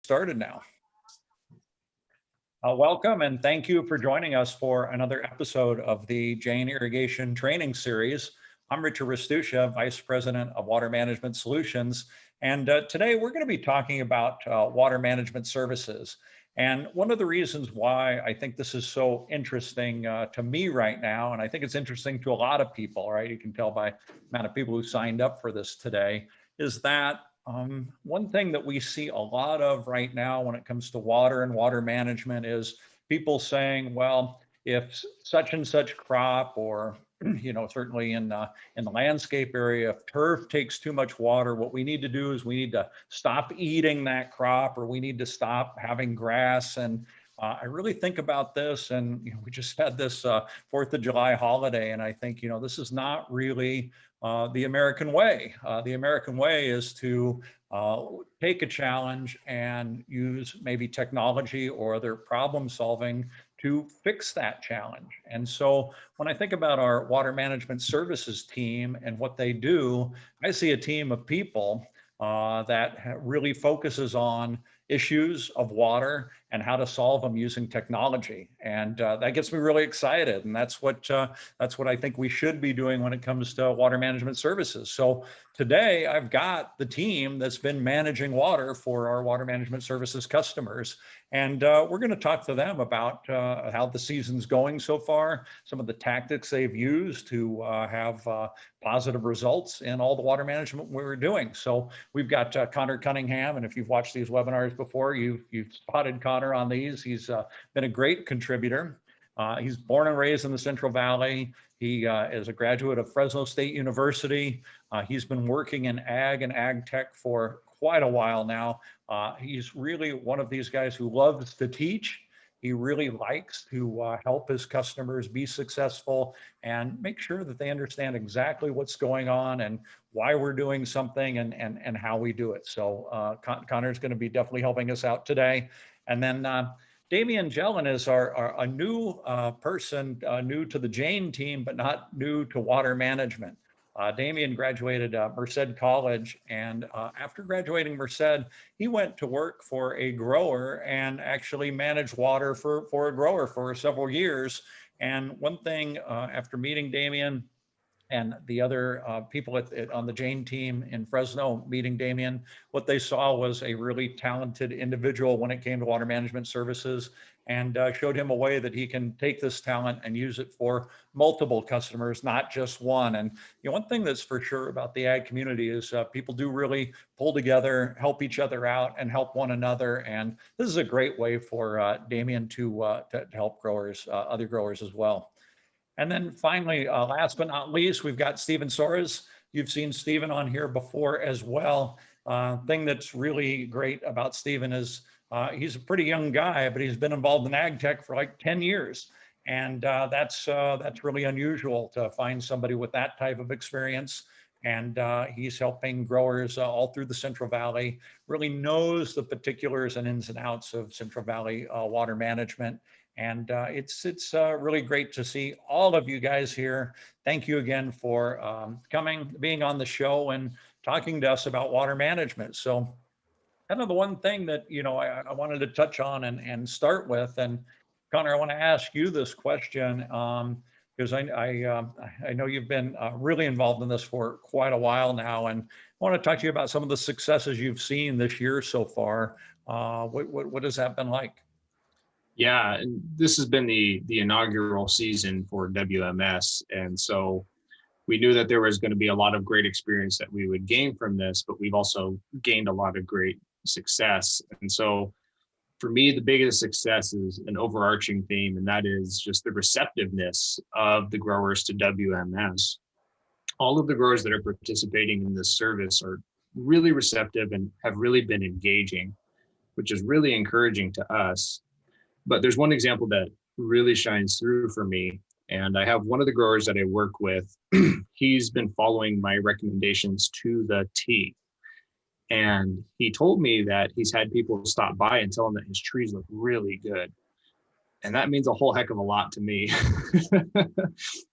Started now. Welcome and thank you for joining us for another episode of the Jane Irrigation Training Series. I'm Richard Restuccia, Vice President of Water Management Solutions, and today we're going to be talking about water management services. And one of the reasons why I think this is so interesting to me right now, and I think it's interesting to a lot of people, right? You can tell by the amount of people who signed up for this today, is that one thing that we see a lot of right now when it comes to water and water management is people saying, well, if such and such crop, or certainly in the landscape area, if turf takes too much water, what we need to do is we need to stop eating that crop, or we need to stop having grass. And I really think about this, and we just had this 4th of July holiday, and I think this is not really the American way. The American way is to take a challenge and use maybe technology or other problem solving to fix that challenge. And so when I think about our water management services team and what they do, I see a team of people that really focuses on issues of water and how to solve them using technology. And that gets me really excited. And that's what I think we should be doing when it comes to water management services. So today I've got the team that's been managing water for our water management services customers. And we're going to talk to them about how the season's going so far, some of the tactics they've used to have positive results in all the water management we're doing. So we've got Connor Cunningham, and if you've watched these webinars before, you've spotted Connor on these. He's been a great contributor. He's born and raised in the Central Valley. He is a graduate of Fresno State University. He's been working in ag and ag tech for quite a while now. He's really one of these guys who loves to teach. He really likes to help his customers be successful and make sure that they understand exactly what's going on and why we're doing something and how we do it. So Connor's going to be definitely helping us out today. And then Damian Jelen is a new person, new to the Jane team, but not new to water management. Damian graduated Merced College, and after graduating Merced, he went to work for a grower and actually managed water for a grower for several years. And one thing, after meeting Damian and the other people on the Jane team in Fresno meeting Damian, what they saw was a really talented individual when it came to water management services, and showed him a way that he can take this talent and use it for multiple customers, not just one. And one thing that's for sure about the ag community is people do really pull together, help each other out, and help one another. And this is a great way for Damian to help growers, other growers as well. And then finally, last but not least, we've got Stephen Soares. You've seen Stephen on here before as well. Thing that's really great about Stephen is he's a pretty young guy, but he's been involved in ag tech for like 10 years. And that's really unusual to find somebody with that type of experience. And he's helping growers all through the Central Valley, really knows the particulars and ins and outs of Central Valley water management. And it's really great to see all of you guys here. Thank you again for coming, being on the show and talking to us about water management. So kind of the one thing that, I wanted to touch on and start with, and Connor, I want to ask you this question because I know you've been really involved in this for quite a while now, and I want to talk to you about some of the successes you've seen this year so far. What has that been like? Yeah, and this has been the inaugural season for WMS. And so we knew that there was going to be a lot of great experience that we would gain from this, but we've also gained a lot of great success. And so for me, the biggest success is an overarching theme, and that is just the receptiveness of the growers to WMS. All of the growers that are participating in this service are really receptive and have really been engaging, which is really encouraging to us. But there's one example that really shines through for me. And I have one of the growers that I work with. He's been following my recommendations to the T. And he told me that he's had people stop by and tell him that his trees look really good. And that means a whole heck of a lot to me.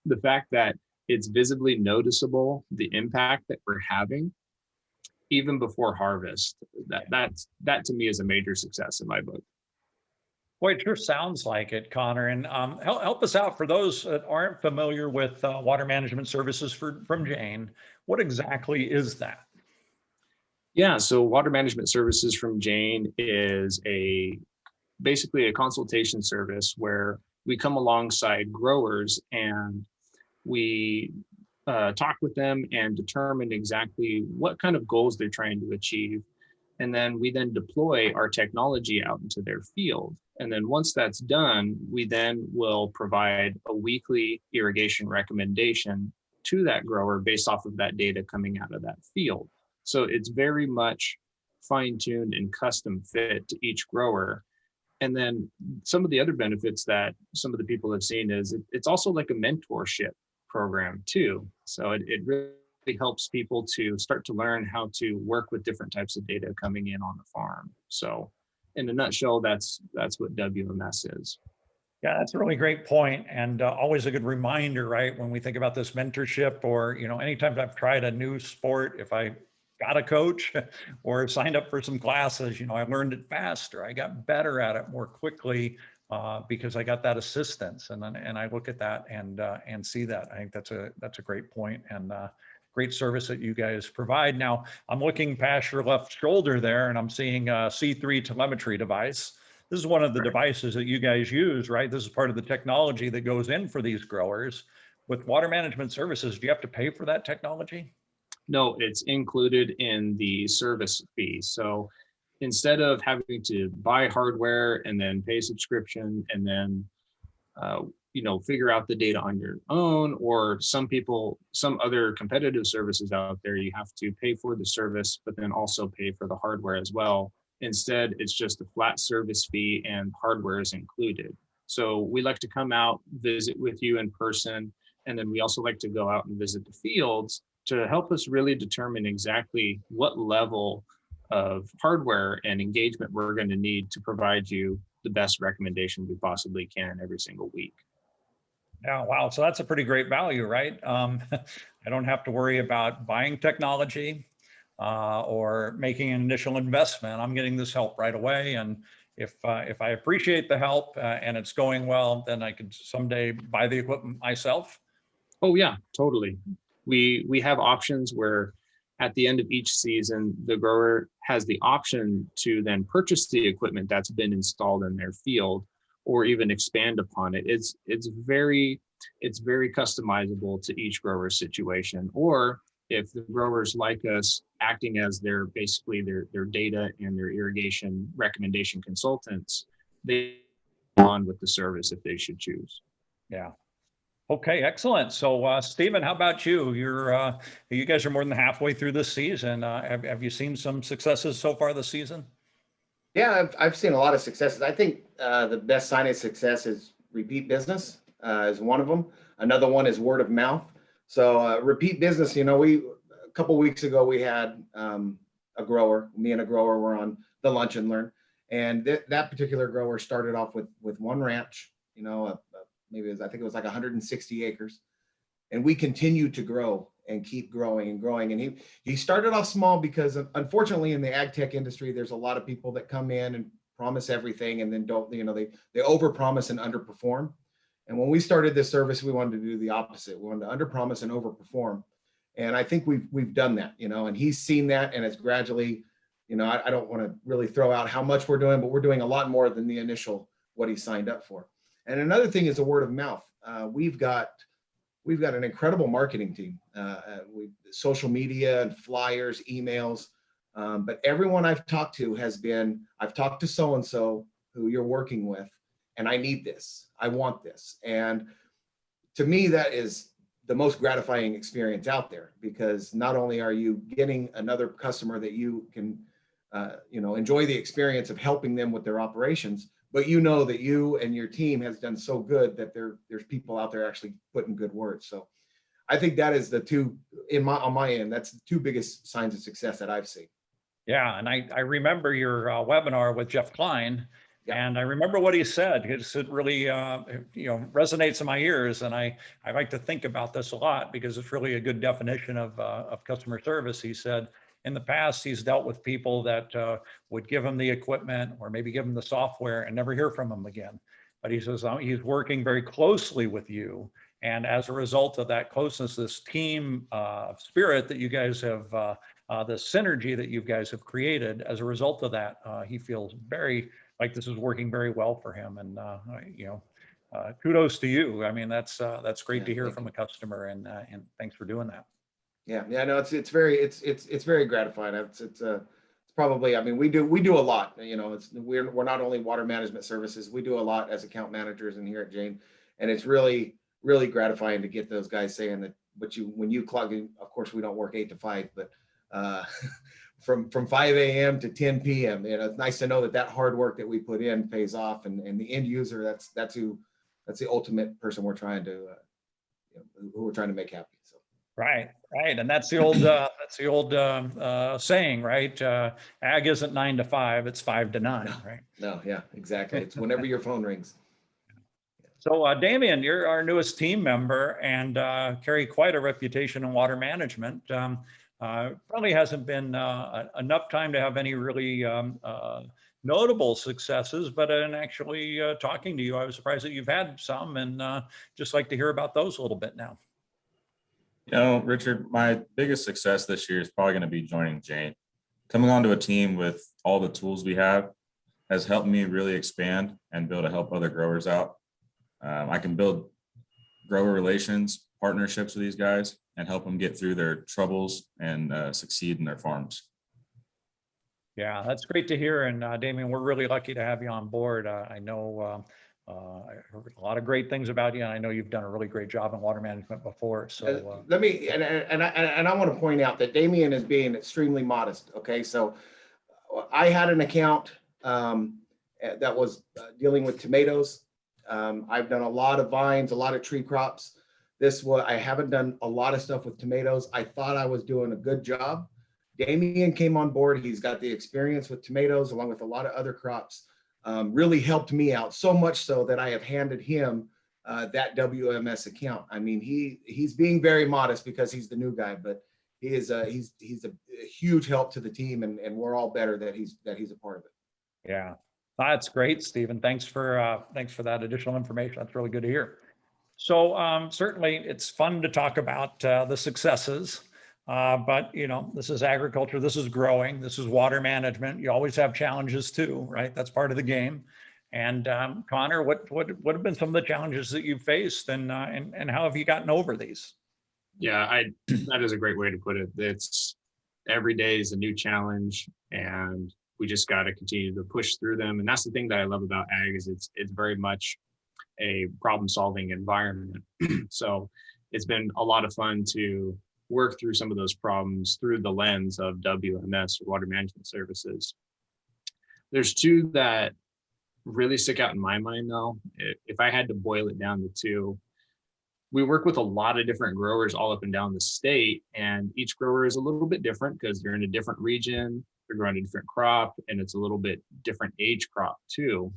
The fact that it's visibly noticeable the impact that we're having even before harvest. That to me is a major success in my book. Boy, it sure sounds like it, Connor. And help us out for those that aren't familiar with water management services from Jane. What exactly is that? Yeah, so water management services from Jane is basically a consultation service where we come alongside growers and we talk with them and determine exactly what kind of goals they're trying to achieve. And then we then deploy our technology out into their field. And then once that's done, we then will provide a weekly irrigation recommendation to that grower based off of that data coming out of that field. So it's very much fine-tuned and custom fit to each grower. And then some of the other benefits that some of the people have seen is it's also like a mentorship program too. So it really helps people to start to learn how to work with different types of data coming in on the farm. So in a nutshell, that's what WMS is. Yeah, that's a really great point, and always a good reminder, right? When we think about this mentorship, or anytime I've tried a new sport, if I got a coach or signed up for some classes, I learned it faster. I got better at it more quickly because I got that assistance, and I look at that and see that. I think that's a great point, and great service that you guys provide. Now, I'm looking past your left shoulder there, and I'm seeing a C3 telemetry device. This is one of the devices that you guys use, right? This is part of the technology that goes in for these growers. With water management services, do you have to pay for that technology? No, it's included in the service fee. So instead of having to buy hardware and then pay subscription and then figure out the data on your own, or some other competitive services out there, you have to pay for the service, but then also pay for the hardware as well. Instead, it's just a flat service fee and hardware is included. So we like to come out, visit with you in person, and then we also like to go out and visit the fields to help us really determine exactly what level of hardware and engagement we're going to need to provide you the best recommendation we possibly can every single week. Yeah, wow. So that's a pretty great value, right? I don't have to worry about buying technology or making an initial investment. I'm getting this help right away. And if I appreciate the help and it's going well, then I could someday buy the equipment myself. Oh yeah, totally. We have options where at the end of each season, the grower has the option to then purchase the equipment that's been installed in their field or even expand upon it. It's very customizable to each grower's situation. Or if the growers like us acting as their data and their irrigation recommendation consultants, they on with the service if they should choose. Yeah. Okay, excellent. So, Stephen, how about you? You guys are more than halfway through this season. Have you seen some successes so far this season? Yeah, I've seen a lot of successes. I think the best sign of success is repeat business is one of them. Another one is word of mouth. So repeat business, a couple weeks ago we had a grower. Me and a grower were on the Lunch and Learn, and that particular grower started off with one ranch. I think it was like 160 acres, and we continued to grow and keep growing and growing. And he started off small because unfortunately in the ag tech industry, there's a lot of people that come in and promise everything and then don't, they overpromise and underperform. And when we started this service, we wanted to do the opposite. We wanted to underpromise and overperform. And I think we've done that, and he's seen that, and it's gradually, I don't want to really throw out how much we're doing, but we're doing a lot more than the initial what he signed up for. And another thing is a word of mouth. We've got an incredible marketing team, social media and flyers, emails. But everyone I've talked to I've talked to so-and-so who you're working with, and I need this, I want this. And to me, that is the most gratifying experience out there, because not only are you getting another customer that you can, enjoy the experience of helping them with their operations, but that you and your team has done so good that there's people out there actually putting good words. So I think that is the two on my end, that's the two biggest signs of success that I've seen. Yeah, and I remember your webinar with Jeff Klein, Yeah. And I remember what he said, because it really, resonates in my ears. And I like to think about this a lot because it's really a good definition of customer service. He said, in the past, he's dealt with people that would give him the equipment or maybe give him the software and never hear from him again. But he says he's working very closely with you. And as a result of that closeness, this team spirit that you guys have, the synergy that you guys have created, as a result of that, he feels very like this is working very well for him. And, kudos to you. I mean, that's great Yeah, to hear thank from you. a customer, and thanks for doing that. Yeah, yeah, no, it's very gratifying. It's probably, I mean, we do a lot, we're not only water management services, we do a lot as account managers and here at Jane. And it's really, really gratifying to get those guys saying that, but when you clock in, of course, we don't work 8 to 5, but from 5 a.m. to 10 p.m., it's nice to know that hard work that we put in pays off, and the end user, that's the ultimate person we're trying to, who we're trying to make happy. So. Right, right, and that's the old saying, right? Ag isn't 9 to 5; it's 5 to 9, right? No, yeah, exactly. It's whenever your phone rings. So, Damian, you're our newest team member and carry quite a reputation in water management. Probably hasn't been enough time to have any really notable successes, but in actually talking to you, I was surprised that you've had some, and just like to hear about those a little bit now. Richard, my biggest success this year is probably going to be joining Jane. Coming onto a team with all the tools we have has helped me really expand and be able to help other growers out. I can build grower relations, partnerships with these guys, and help them get through their troubles and succeed in their farms. Yeah, that's great to hear. And Damian, we're really lucky to have you on board. I know I heard a lot of great things about you, and I know you've done a really great job in water management before. So let me, and I want to point out that Damian is being extremely modest. Okay, so I had an account that was dealing with tomatoes. I've done a lot of vines, a lot of tree crops. I haven't done a lot of stuff with tomatoes. I thought I was doing a good job. Damian came on board. He's got the experience with tomatoes along with a lot of other crops. Really helped me out, so much so that I have handed him that WMS account. I mean, he's being very modest because he's the new guy, but he's a huge help to the team, and we're all better that he's a part of it. yeah, that's great, Stephen. Thanks for that additional information. That's really good to hear. So certainly it's fun to talk about the successes, but this is agriculture, this is growing, this is water management. You always have challenges too, right? That's part of the game. And Connor, what have been some of the challenges that you've faced, and how have you gotten over these? Yeah, that is a great way to put it. It's every day is a new challenge, and we just got to continue to push through them. And that's the thing that I love about ag is it's very much a problem-solving environment. So it's been a lot of fun to work through some of those problems through the lens of WMS, or water management services. There's two that really stick out in my mind though. If I had to boil it down to two, we work with a lot of different growers all up and down the state, and each grower is a little bit different because they're in a different region, they're growing a different crop, and it's a little bit different age crop too.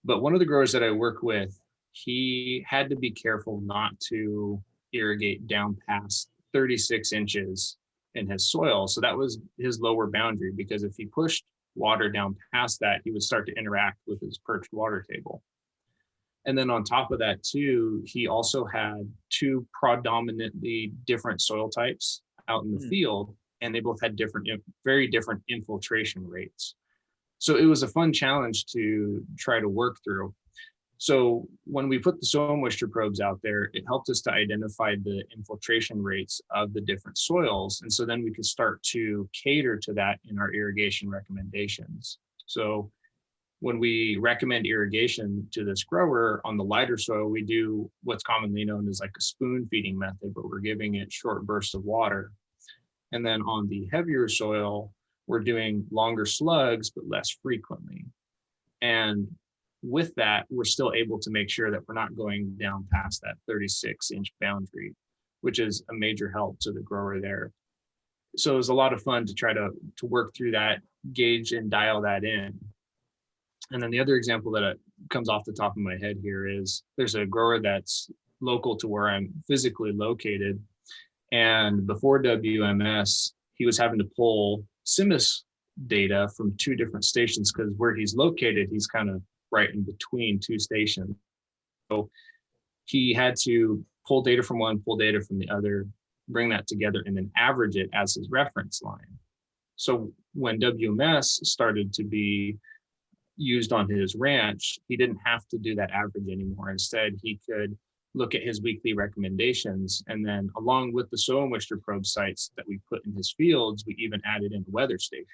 But one of the growers that I work with, he had to be careful not to irrigate down past 36 inches in his soil. So that was his lower boundary, because if he pushed water down past that, he would start to interact with his perched water table. And then on top of that too, he also had two predominantly different soil types out in the field, and they both had very different infiltration rates. So it was a fun challenge to try to work through. So when we put the soil moisture probes out there, it helped us to identify the infiltration rates of the different soils. And so then we could start to cater to that in our irrigation recommendations. So when we recommend irrigation to this grower on the lighter soil, we do what's commonly known as like a spoon feeding method, but we're giving it short bursts of water. And then on the heavier soil, we're doing longer slugs, but less frequently. And with that, we're still able to make sure that we're not going down past that 36-inch boundary, which is a major help to the grower there. So it was a lot of fun to try to work through that, gauge and dial that in. And then the other example that comes off the top of my head here is there's a grower that's local to where I'm physically located. And before WMS, he was having to pull CIMAS data from two different stations because where he's located, he's kind of right in between two stations. So he had to pull data from one, pull data from the other, bring that together, and then average it as his reference line. So when WMS started to be used on his ranch, he didn't have to do that average anymore. Instead, he could look at his weekly recommendations, and then along with the soil moisture probe sites that we put in his fields, we even added in the weather station.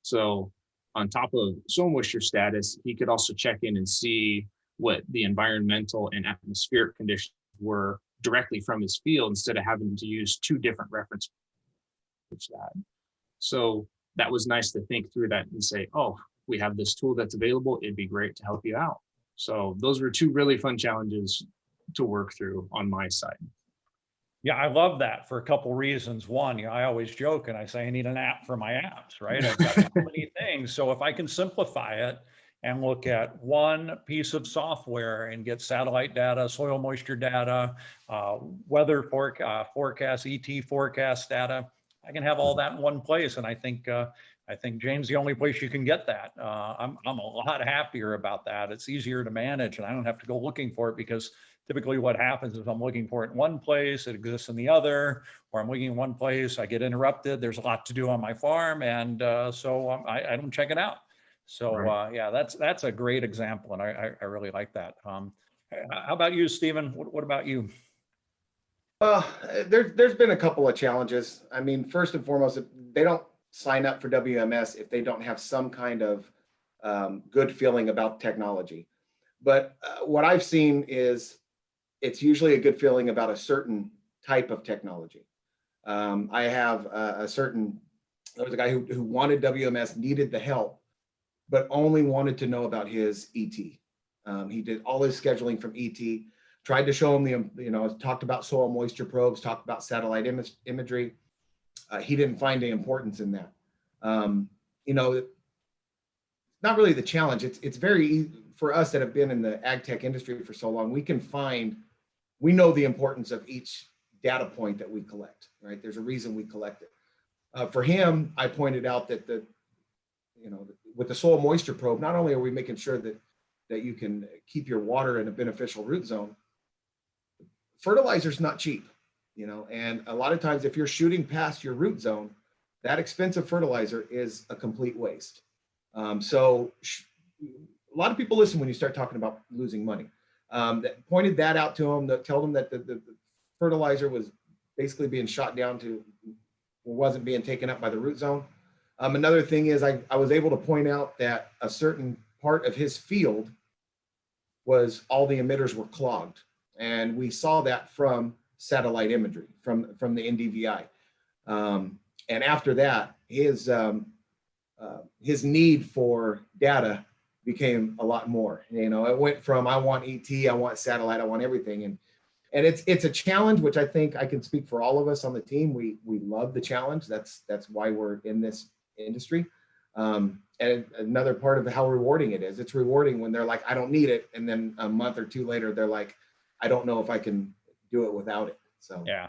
So on top of soil moisture status, he could also check in and see what the environmental and atmospheric conditions were directly from his field instead of having to use two different reference. So that was nice to think through that and say, oh, we have this tool that's available. It'd be great to help you out. So those were two really fun challenges to work through on my side. Yeah, I love that for a couple reasons. One, I always joke and I say I need an app for my apps, right? I've got so many things. So if I can simplify it and look at one piece of software and get satellite data, soil moisture data, weather forecast, ET forecast data, I can have all that in one place. And I think Jane's the only place you can get that. I'm a lot happier about that. It's easier to manage and I don't have to go looking for it, because typically what happens is I'm looking for it in one place, it exists in the other, or I'm looking in one place, I get interrupted. There's a lot to do on my farm. And so I don't check it out. So Right. yeah, that's a great example. And I really like that. How about you, Stephen? What about you? Well, there's been a couple of challenges. I mean, first and foremost, they don't sign up for WMS if they don't have some kind of good feeling about technology. But what I've seen is it's usually a good feeling about a certain type of technology. I have there was a guy who wanted WMS, needed the help, but only wanted to know about his ET. He did all his scheduling from ET, tried to show him talked about soil moisture probes, talked about satellite imagery. He didn't find the importance in that. Not really the challenge. It's very easy for us that have been in the ag tech industry for so long. We know the importance of each data point that we collect, right? There's a reason we collect it. For him, I pointed out that with the soil moisture probe, not only are we making sure that you can keep your water in a beneficial root zone, fertilizer's not cheap, and a lot of times if you're shooting past your root zone, that expensive fertilizer is a complete waste. So a lot of people listen when you start talking about losing money. That pointed that out to him, that told him that the fertilizer was basically being shot down to, wasn't being taken up by the root zone. Another thing is I was able to point out that a certain part of his field was all the emitters were clogged. And we saw that from satellite imagery, from the NDVI. And after that, his need for data became a lot more. It went from I want ET, I want satellite, I want everything, and it's a challenge, which I think I can speak for all of us on the team. We love the challenge. That's why we're in this industry. And another part of how rewarding it is. It's rewarding when they're like, I don't need it, and then a month or two later, they're like, I don't know if I can do it without it. So Yeah.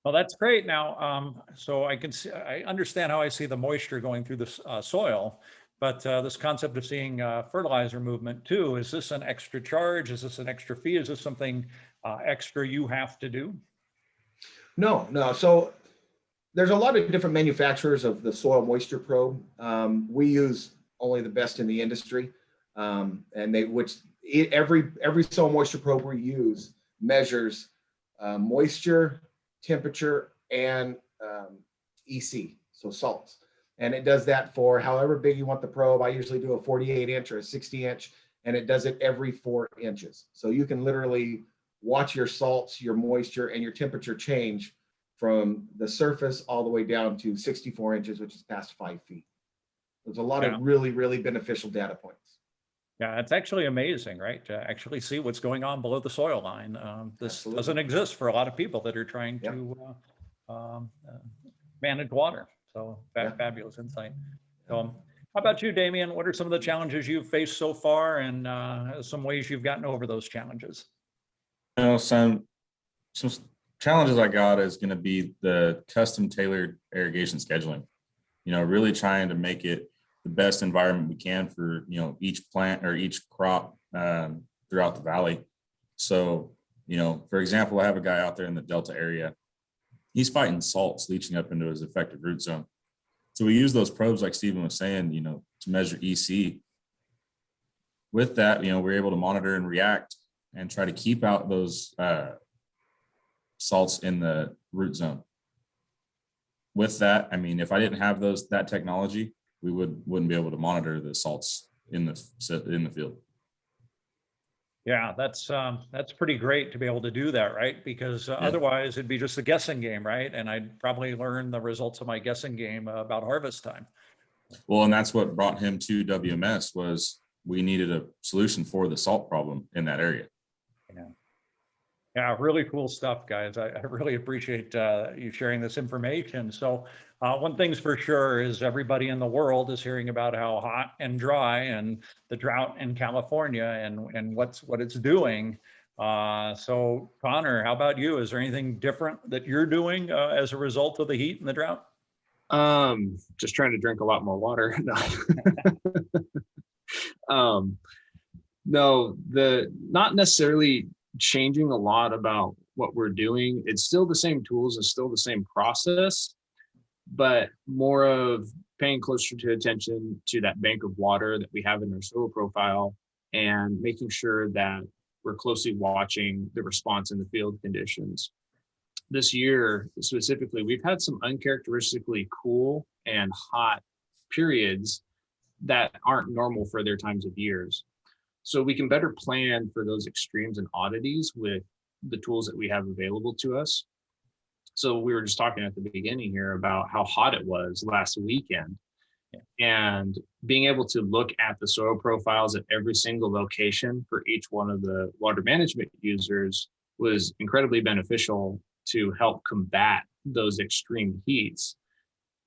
Well, that's great. Now, so I understand how I see the moisture going through the soil, but this concept of seeing fertilizer movement too, is this an extra charge? Is this an extra fee? Is this something extra you have to do? No. So there's a lot of different manufacturers of the soil moisture probe. We use only the best in the industry, and every soil moisture probe we use measures moisture, temperature, and EC, so salts. And it does that for however big you want the probe. I usually do a 48 inch or a 60 inch, and it does it every 4 inches. So you can literally watch your salts, your moisture, and your temperature change from the surface all the way down to 64 inches, which is past 5 feet. There's a lot of really, really beneficial data points. Yeah, it's actually amazing, right? To actually see what's going on below the soil line. This Absolutely. doesn't exist for a lot of people that are trying to manage water. So fabulous insight. So How about you, Damian? What are some of the challenges you've faced so far, and some ways you've gotten over those challenges? You know, some challenges I got is going to be the custom tailored irrigation scheduling. You know, really trying to make it the best environment we can for, you know, each plant or each crop throughout the valley. So, you know, for example, I have a guy out there in the Delta area. He's fighting salts leaching up into his effective root zone. So we use those probes, like Stephen was saying, you know, to measure EC. With that, you know, we're able to monitor and react and try to keep out those salts in the root zone. With that, I mean, if I didn't have that technology, we wouldn't be able to monitor the salts in the field. Yeah, that's pretty great to be able to do that, right? Because otherwise it'd be just a guessing game, right? And I'd probably learn the results of my guessing game about harvest time. Well, and that's what brought him to WMS was we needed a solution for the salt problem in that area. Yeah, really cool stuff, guys. I really appreciate you sharing this information. So one thing's for sure is everybody in the world is hearing about how hot and dry and the drought in California and what it's doing. So Connor, how about you? Is there anything different that you're doing as a result of the heat and the drought? Just trying to drink a lot more water. No, not necessarily changing a lot about what we're doing. It's still the same tools, it's still the same process, but more of paying closer to attention to that bank of water that we have in our soil profile and making sure that we're closely watching the response in the field conditions. This year specifically, we've had some uncharacteristically cool and hot periods that aren't normal for their times of years. So we can better plan for those extremes and oddities with the tools that we have available to us. So we were just talking at the beginning here about how hot it was last weekend. And being able to look at the soil profiles at every single location for each one of the water management users was incredibly beneficial to help combat those extreme heats.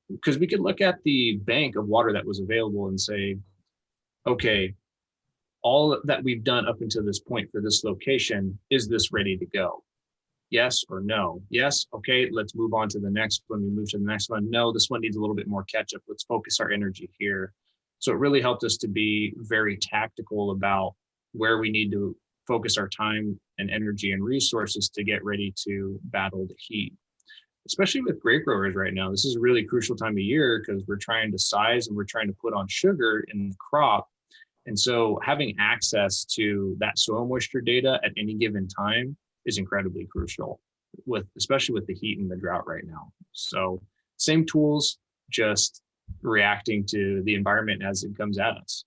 Because we could look at the bank of water that was available and say, okay, all that we've done up until this point for this location, is this ready to go? Yes or no? Yes, okay, let's move on to the next one. We move to the next one. No, this one needs a little bit more catch up. Let's focus our energy here. So it really helped us to be very tactical about where we need to focus our time and energy and resources to get ready to battle the heat. Especially with grape growers right now, this is a really crucial time of year because we're trying to size and we're trying to put on sugar in the crop. And so having access to that soil moisture data at any given time is incredibly crucial, especially with the heat and the drought right now. So same tools, just reacting to the environment as it comes at us.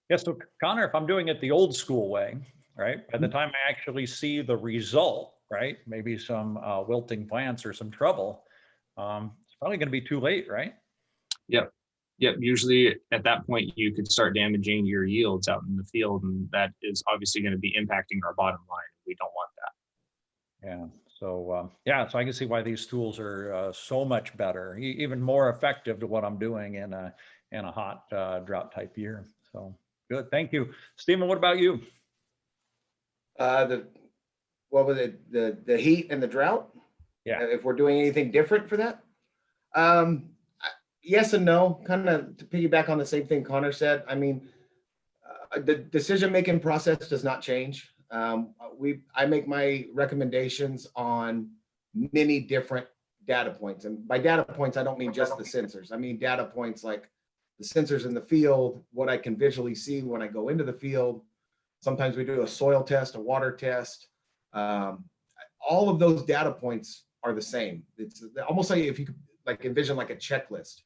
Yeah, so Connor, if I'm doing it the old school way, right, by the time I actually see the result, right, maybe some wilting plants or some trouble, it's probably going to be too late, right? Yep. Usually at that point, you could start damaging your yields out in the field, and that is obviously going to be impacting our bottom line. We don't want that. Yeah. So so I can see why these tools are so much better, even more effective to what I'm doing in a hot drought type year. So good. Thank you, Stephen. What about you? What was it? The heat and the drought? Yeah. If we're doing anything different for that? Yes and no, kind of to piggyback on the same thing Connor said. I mean, the decision-making process does not change. I make my recommendations on many different data points. And by data points, I don't mean just the sensors. I mean data points like the sensors in the field, what I can visually see when I go into the field. Sometimes we do a soil test, a water test. All of those data points are the same. It's almost like if you could envision like a checklist.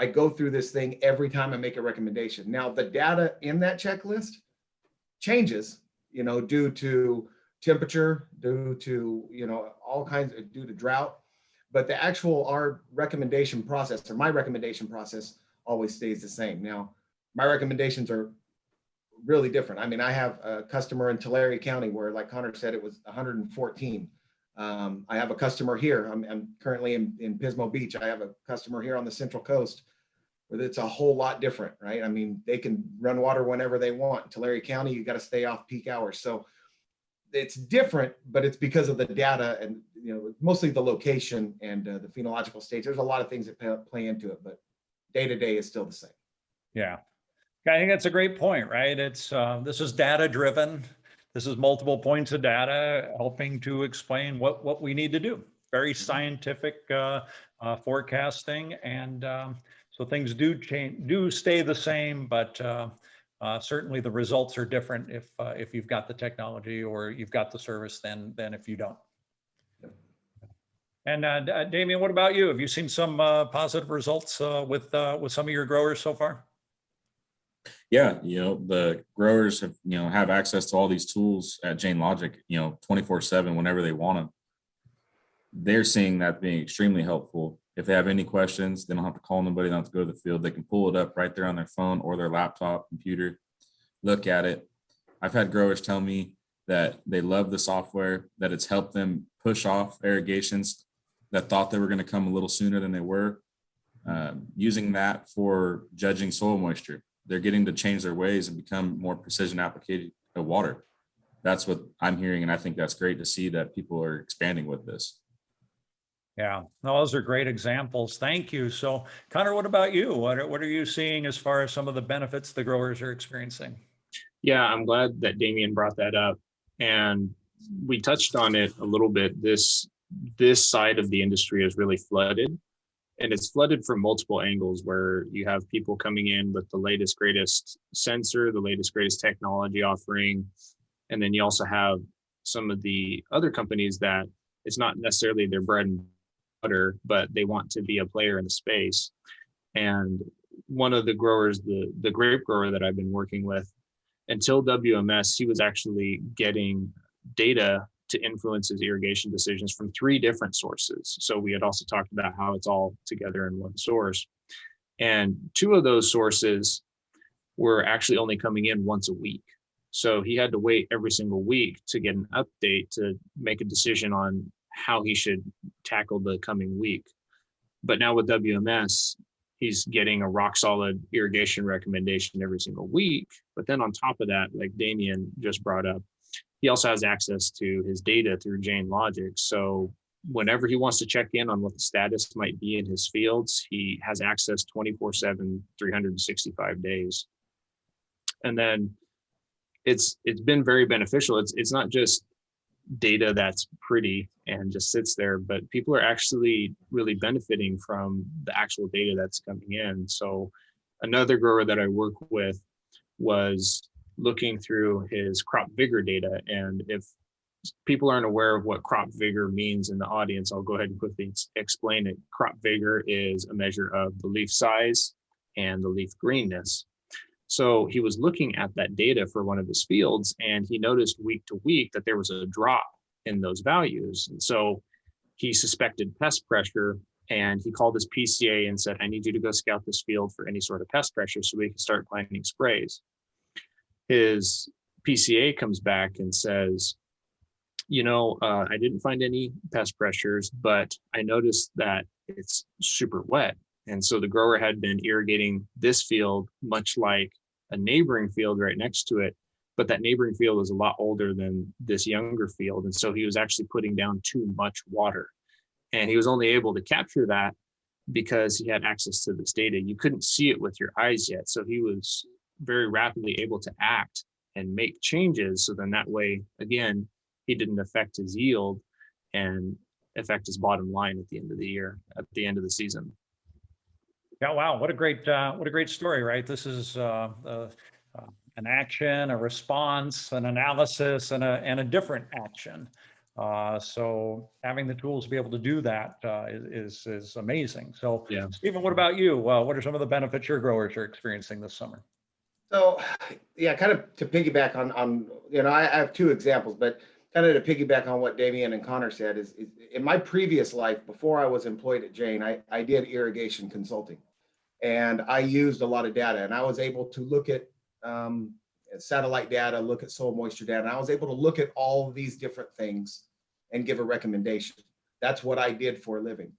I go through this thing every time I make a recommendation. Now the data in that checklist changes, due to temperature, due to, all kinds of, due to drought, but our recommendation process or my recommendation process always stays the same. Now, my recommendations are really different. I mean, I have a customer in Tulare County where, like Connor said, it was 114. I have a customer here. I'm currently in Pismo Beach. I have a customer here on the Central Coast where it's a whole lot different, right? I mean, they can run water whenever they want. In Tulare County, you got to stay off peak hours. So it's different, but it's because of the data and, you know, mostly the location and the phenological states. There's a lot of things that play into it, but day to day is still the same. Yeah. I think that's a great point, right? It's this is data driven. This is multiple points of data helping to explain what we need to do. Very scientific forecasting, and so things do change, do stay the same, but certainly the results are different if you've got the technology or you've got the service than if you don't. And Damian, what about you? Have you seen some positive results with some of your growers so far? Yeah, the growers have access to all these tools at Jane Logic, 24/7 whenever they want them. They're seeing that being extremely helpful. If they have any questions, they don't have to call nobody, they don't have to go to the field. They can pull it up right there on their phone or their laptop, computer, look at it. I've had growers tell me that they love the software, that it's helped them push off irrigations that thought they were going to come a little sooner than they were. Using that for judging soil moisture, they're getting to change their ways and become more precision applicated of water. That's what I'm hearing, and I think that's great to see that people are expanding with this. Yeah, no, those are great examples. Thank you. So, Connor, what about you? What are you seeing as far as some of the benefits the growers are experiencing? Yeah, I'm glad that Damian brought that up, and we touched on it a little bit. This side of the industry is really flooded, and it's flooded from multiple angles, where you have people coming in with the latest, greatest sensor, the latest, greatest technology offering. And then you also have some of the other companies that it's not necessarily their bread and butter, but they want to be a player in the space. And one of the growers, the grape grower that I've been working with, until WMS, he was actually getting data to influence his irrigation decisions from 3 different sources. So we had also talked about how it's all together in one source. And 2 of those sources were actually only coming in once a week. So he had to wait every single week to get an update to make a decision on how he should tackle the coming week. But now with WMS, he's getting a rock solid irrigation recommendation every single week. But then on top of that, like Damian just brought up, he also has access to his data through Jane Logic. So whenever he wants to check in on what the status might be in his fields, he has access 24/7, 365 days. And then it's been very beneficial. It's not just data that's pretty and just sits there, but people are actually really benefiting from the actual data that's coming in. So another grower that I work with was looking through his crop vigor data. And if people aren't aware of what crop vigor means in the audience, I'll go ahead and quickly explain it. Crop vigor is a measure of the leaf size and the leaf greenness. So he was looking at that data for one of his fields, and he noticed week to week that there was a drop in those values. And so he suspected pest pressure, and he called his PCA and said, I need you to go scout this field for any sort of pest pressure so we can start planning sprays. His PCA comes back and says, I didn't find any pest pressures, but I noticed that it's super wet. And so the grower had been irrigating this field much like a neighboring field right next to it, but that neighboring field is a lot older than this younger field. And so he was actually putting down too much water. And he was only able to capture that because he had access to this data. You couldn't see it with your eyes yet. So he was very rapidly able to act and make changes. So then that way, again, he didn't affect his yield and affect his bottom line at the end of the year, at the end of the season. Yeah, wow, what a great story, right? This is an action, a response, an analysis, and a different action. So having the tools to be able to do that is amazing. So, yeah. Stephen, what about you? What are some of the benefits your growers are experiencing this summer? So, yeah, kind of to piggyback on I have 2 examples, but kind of to piggyback on what Damian and Connor said is in my previous life, before I was employed at Jane, I did irrigation consulting, and I used a lot of data, and I was able to look at satellite data, look at soil moisture data, and I was able to look at all of these different things and give a recommendation. That's what I did for a living.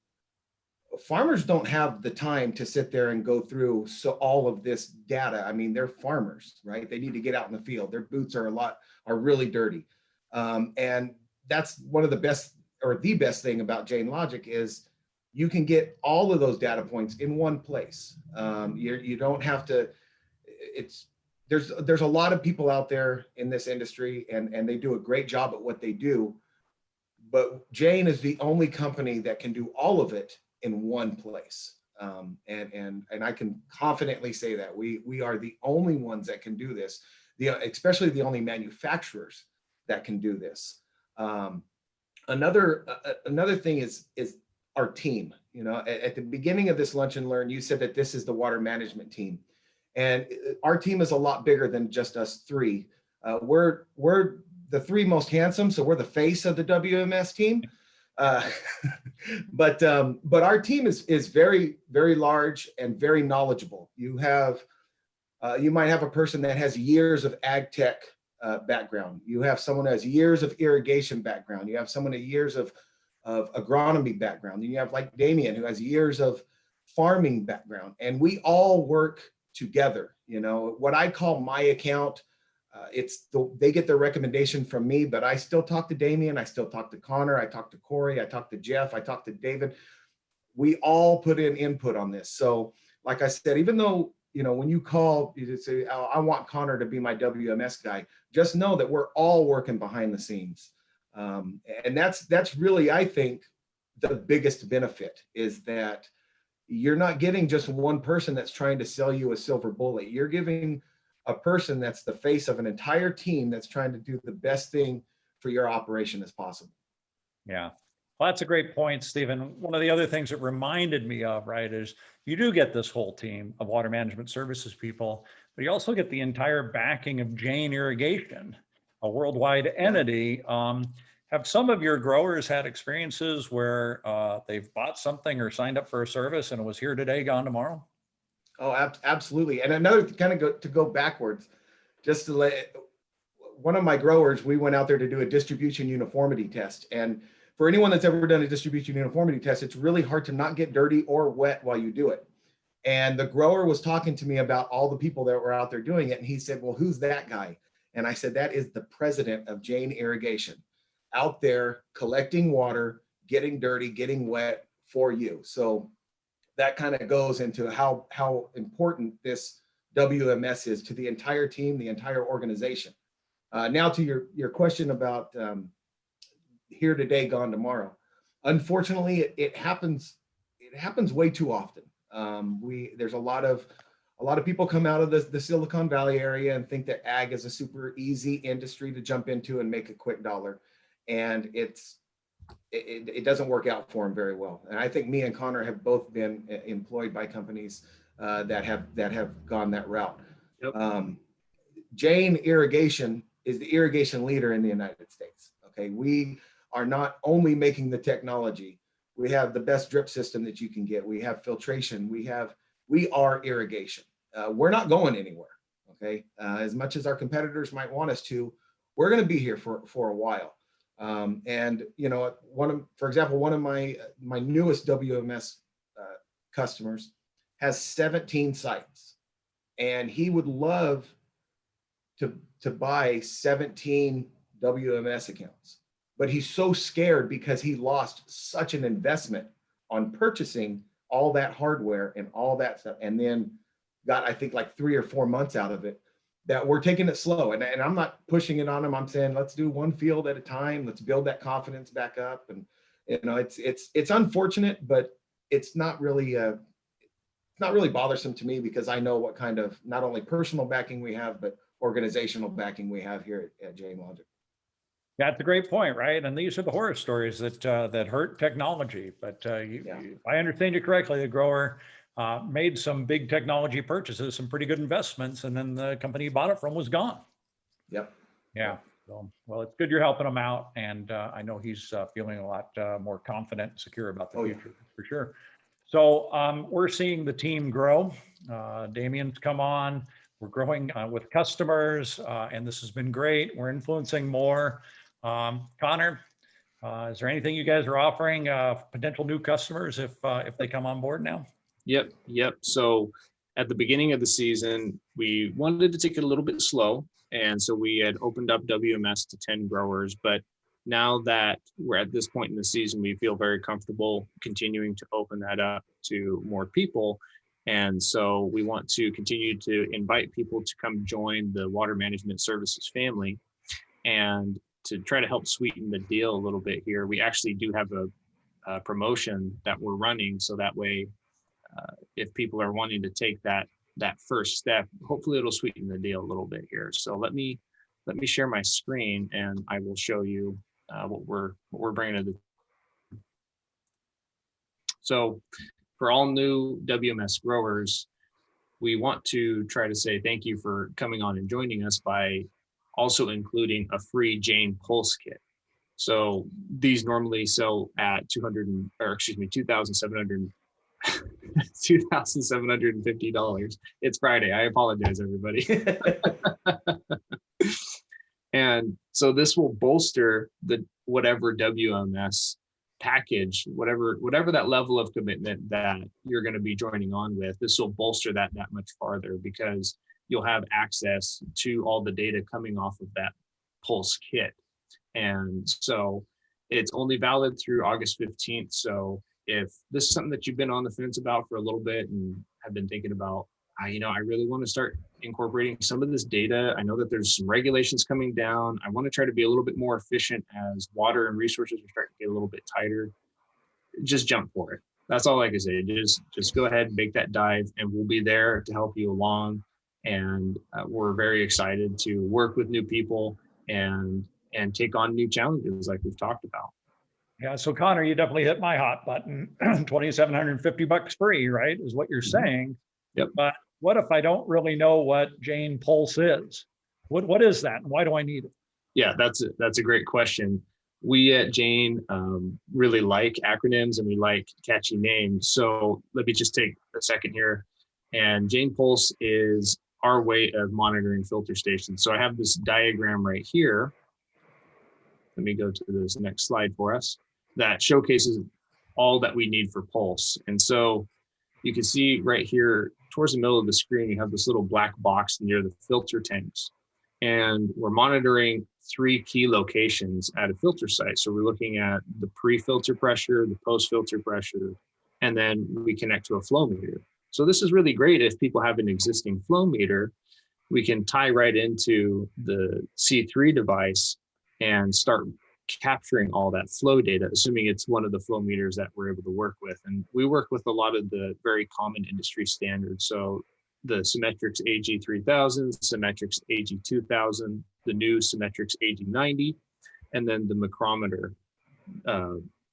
farmers don't have the time to sit there and go through all of this data. I mean, they're farmers, right? They need to get out in the field. Their boots are really dirty. And that's one of the best, or the best thing about Jane Logic is you can get all of those data points in one place. You don't have to, there's a lot of people out there in this industry, and they do a great job at what they do. But Jane is the only company that can do all of it in one place. And I can confidently say that we are the only ones that can do this, especially the only manufacturers that can do this. Another thing is our team. You know, at the beginning of this Lunch and Learn, you said that this is the water management team, and our team is a lot bigger than just us three. We're the three most handsome, so we're the face of the WMS team. But our team is very, very large and very knowledgeable. You might have a person that has years of ag tech background. You have someone who has years of irrigation background. You have someone with years of agronomy background. And you have like Damien, who has years of farming background. And we all work together. You know, what I call my account, they get their recommendation from me, but I still talk to Damien, I still talk to Connor, I talk to Corey, I talk to Jeff, I talk to David. We all put in input on this. So like I said, even though, you know, when you call, you say, oh, I want Connor to be my WMS guy, just know that we're all working behind the scenes. And that's really, I think, the biggest benefit is that you're not getting just one person that's trying to sell you a silver bullet. You're giving a person that's the face of an entire team that's trying to do the best thing for your operation as possible. Yeah. Well, that's a great point, Stephen. One of the other things it reminded me of, right, is you do get this whole team of water management services people, but you also get the entire backing of Jane Irrigation, a worldwide entity. Have some of your growers had experiences where they've bought something or signed up for a service and it was here today, gone tomorrow? Oh, absolutely. And another kind of to go backwards, just to let one of my growers, we went out there to do a distribution uniformity test. And for anyone that's ever done a distribution uniformity test, it's really hard to not get dirty or wet while you do it. And the grower was talking to me about all the people that were out there doing it. And he said, well, who's that guy? And I said, that is the president of Jane Irrigation, out there collecting water, getting dirty, getting wet for you. So that kind of goes into how important this WMS is to the entire team, the entire organization. Now to your question about here today, gone tomorrow. Unfortunately, it happens way too often. There's a lot of people come out of the Silicon Valley area and think that ag is a super easy industry to jump into and make a quick dollar, and it doesn't work out for them very well. And I think me and Connor have both been employed by companies that have gone that route. Yep. Jane Irrigation is the irrigation leader in the United States. Okay, we are not only making the technology, we have the best drip system that you can get. We have filtration. We are irrigation. We're not going anywhere. Okay, as much as our competitors might want us to, we're going to be here for a while. And you know, for example, one of my newest WMS customers has 17 sites, and he would love to buy 17 WMS accounts, but he's so scared because he lost such an investment on purchasing all that hardware and all that stuff, and then got, I think, like 3 or 4 months out of it, that we're taking it slow. And I'm not pushing it on him. I'm saying, let's do one field at a time. Let's build that confidence back up. And, you know, it's unfortunate, but it's not really bothersome to me, because I know what kind of not only personal backing we have, but organizational backing we have here at Jane Logic. That's a great point, right? And these are the horror stories that hurt technology. But if I understand you correctly, the grower made some big technology purchases, some pretty good investments, and then the company he bought it from was gone. Yep. Yeah. So, well, it's good you're helping him out, and I know he's feeling a lot more confident and secure about the future, for sure. So we're seeing the team grow. Damien's come on. We're growing with customers, and this has been great. We're influencing more. Connor, Is there anything you guys are offering potential new customers if they come on board now? Yep. So at the beginning of the season, we wanted to take it a little bit slow. And so we had opened up WMS to 10 growers. But now that we're at this point in the season, we feel very comfortable continuing to open that up to more people. And so we want to continue to invite people to come join the Water Management Services family. And to try to help sweeten the deal a little bit here, we actually do have a promotion that we're running. So that way, if people are wanting to take that first step, hopefully it'll sweeten the deal a little bit here. So let me share my screen and I will show you what we're bringing to the. So for all new WMS growers, we want to try to say thank you for coming on and joining us by also including a free Jane Pulse kit. So these normally sell at $2,750. It's Friday. I apologize, everybody. And so this will bolster the whatever WMS package, whatever that level of commitment that you're going to be joining on with. This will bolster that much farther because you'll have access to all the data coming off of that Pulse kit. And so it's only valid through August 15th. So if this is something that you've been on the fence about for a little bit and have been thinking about, I really want to start incorporating some of this data. I know that there's some regulations coming down. I want to try to be a little bit more efficient as water and resources are starting to get a little bit tighter. Just jump for it. That's all I can say. Just go ahead and make that dive and we'll be there to help you along. And we're very excited to work with new people and take on new challenges like we've talked about. Yeah, so Connor, you definitely hit my hot button. $2,750 free, right, is what you're saying. Yep. But what if I don't really know what Jane Pulse is? What is that and why do I need it? Yeah, that's a great question. We at Jane really like acronyms and we like catchy names. So let me just take a second here. And Jane Pulse is our way of monitoring filter stations. So I have this diagram right here. Let me go to this next slide for us that showcases all that we need for Pulse. And so you can see right here towards the middle of the screen, you have this little black box near the filter tanks. And we're monitoring 3 key locations at a filter site. So we're looking at the pre-filter pressure, the post-filter pressure, and then we connect to a flow meter. So this is really great if people have an existing flow meter. We can tie right into the C3 device and start capturing all that flow data, assuming it's one of the flow meters that we're able to work with. And we work with a lot of the very common industry standards. So the Symmetrix AG3000, Symmetrix AG2000, the new Symmetrix AG90, and then the Micrometer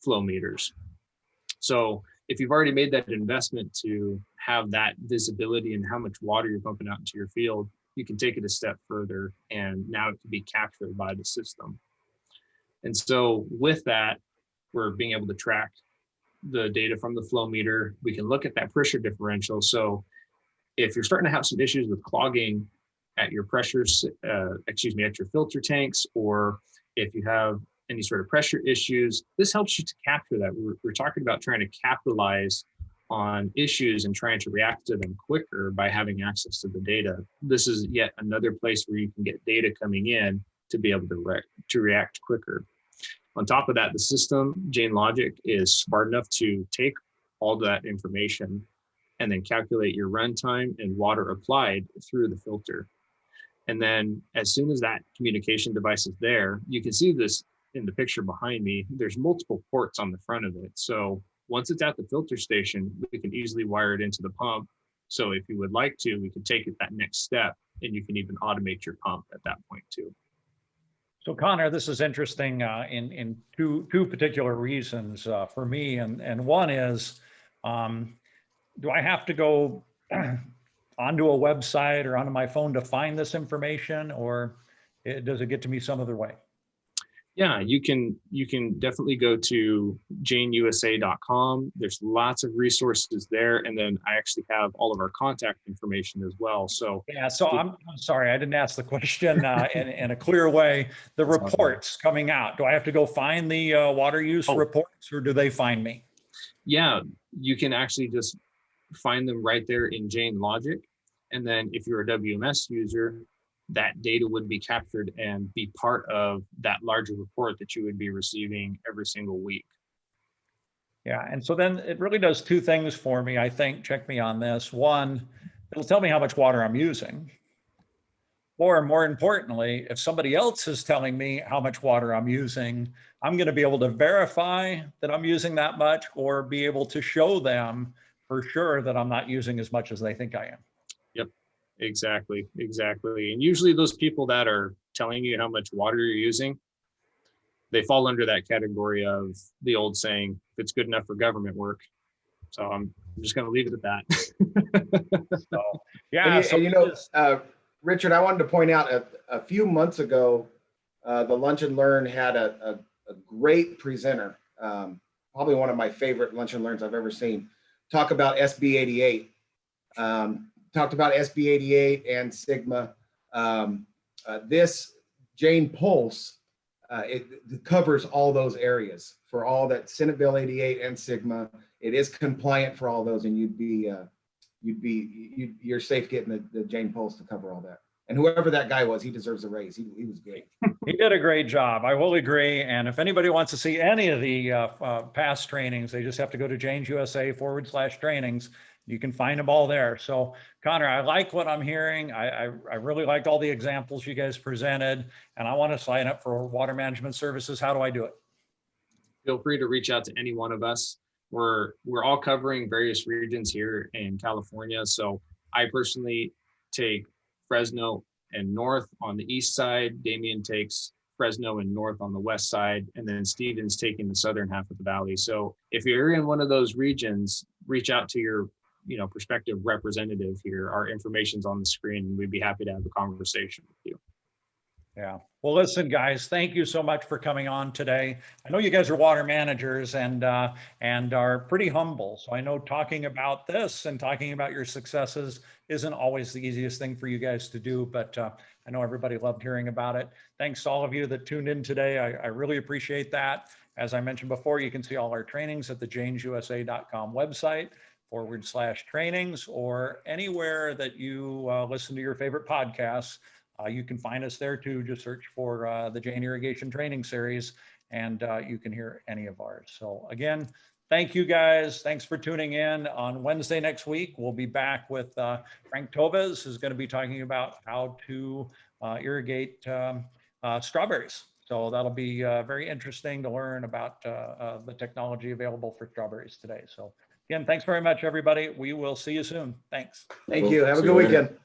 flow meters. So if you've already made that investment to have that visibility and how much water you're pumping out into your field, you can take it a step further and now it can be captured by the system. And so with that, we're being able to track the data from the flow meter. We can look at that pressure differential. So if you're starting to have some issues with clogging at your pressures, at your filter tanks, or if you have any sort of pressure issues, this helps you to capture that. We're talking about trying to capitalize on issues and trying to react to them quicker by having access to the data. This is yet another place where you can get data coming in to be able to react quicker. On top of that, the system, Jane Logic, is smart enough to take all that information and then calculate your runtime and water applied through the filter. And then as soon as that communication device is there, you can see this in the picture behind me, there's multiple ports on the front of it. So once it's at the filter station, we can easily wire it into the pump. So if you would like to, we could take it that next step and you can even automate your pump at that point too. So Connor, this is interesting in two particular reasons for me. And one is, do I have to go onto a website or onto my phone to find this information, or does it get to me some other way? Yeah, you can definitely go to janeusa.com. There's lots of resources there. And then I actually have all of our contact information as well. So Yeah, so I'm sorry, I didn't ask the question in a clear way. The reports coming out, do I have to go find the water use Oh. reports, or do they find me? yeah, you can actually just find them right there in Jane Logic. And then if you're a WMS user, that data would be captured and be part of that larger report that you would be receiving every single week. Yeah, and so then it really does two things for me, I think. Check me on this. One, it'll tell me how much water I'm using. Or more importantly, if somebody else is telling me how much water I'm using, I'm going to be able to verify that I'm using that much, or be able to show them for sure that I'm not using as much as they think I am. Yep, exactly. And usually those people that are telling you how much water you're using, they fall under that category of the old saying, if it's good enough for government work. So I'm just going to leave it at that. So, yeah. Richard, I wanted to point out a few months ago, the Lunch and Learn had a great presenter, probably one of my favorite Lunch and Learns I've ever seen, talk about SB 88. Talked about SB 88 and Sigma. This Jane Pulse, it covers all those areas for all that Senate Bill 88 and Sigma. It is compliant for all those, and you're safe getting the Jane Pulse to cover all that. And whoever that guy was, he deserves a raise. He was great. He did a great job. I will agree. And if anybody wants to see any of the past trainings, they just have to go to JanesUSA/trainings. You can find them all there. So Connor, I like what I'm hearing. I really liked all the examples you guys presented, and I want to sign up for water management services. How do I do it? Feel free to reach out to any one of us. We're all covering various regions here in California. So I personally take Fresno and North on the east side. Damian takes Fresno and North on the west side, and then Steven's taking the southern half of the valley. So if you're in one of those regions, reach out to your prospective representative here. Our information's on the screen, and we'd be happy to have a conversation with you. Yeah. Well, listen, guys, thank you so much for coming on today. I know you guys are water managers and are pretty humble. So I know talking about this and talking about your successes isn't always the easiest thing for you guys to do, but I know everybody loved hearing about it. Thanks to all of you that tuned in today. I really appreciate that. As I mentioned before, you can see all our trainings at the JanesUSA.com website /trainings, or anywhere that you listen to your favorite podcasts. You can find us there too. Just search for the Jane Irrigation Training Series, and you can hear any of ours. So again, thank you guys. Thanks for tuning in. On Wednesday next week, we'll be back with Frank Toves, who's going to be talking about how to irrigate strawberries. So that'll be very interesting to learn about the technology available for strawberries today. So again, thanks very much, everybody. We will see you soon. Thanks. Thank you. Have a See good you later. weekend.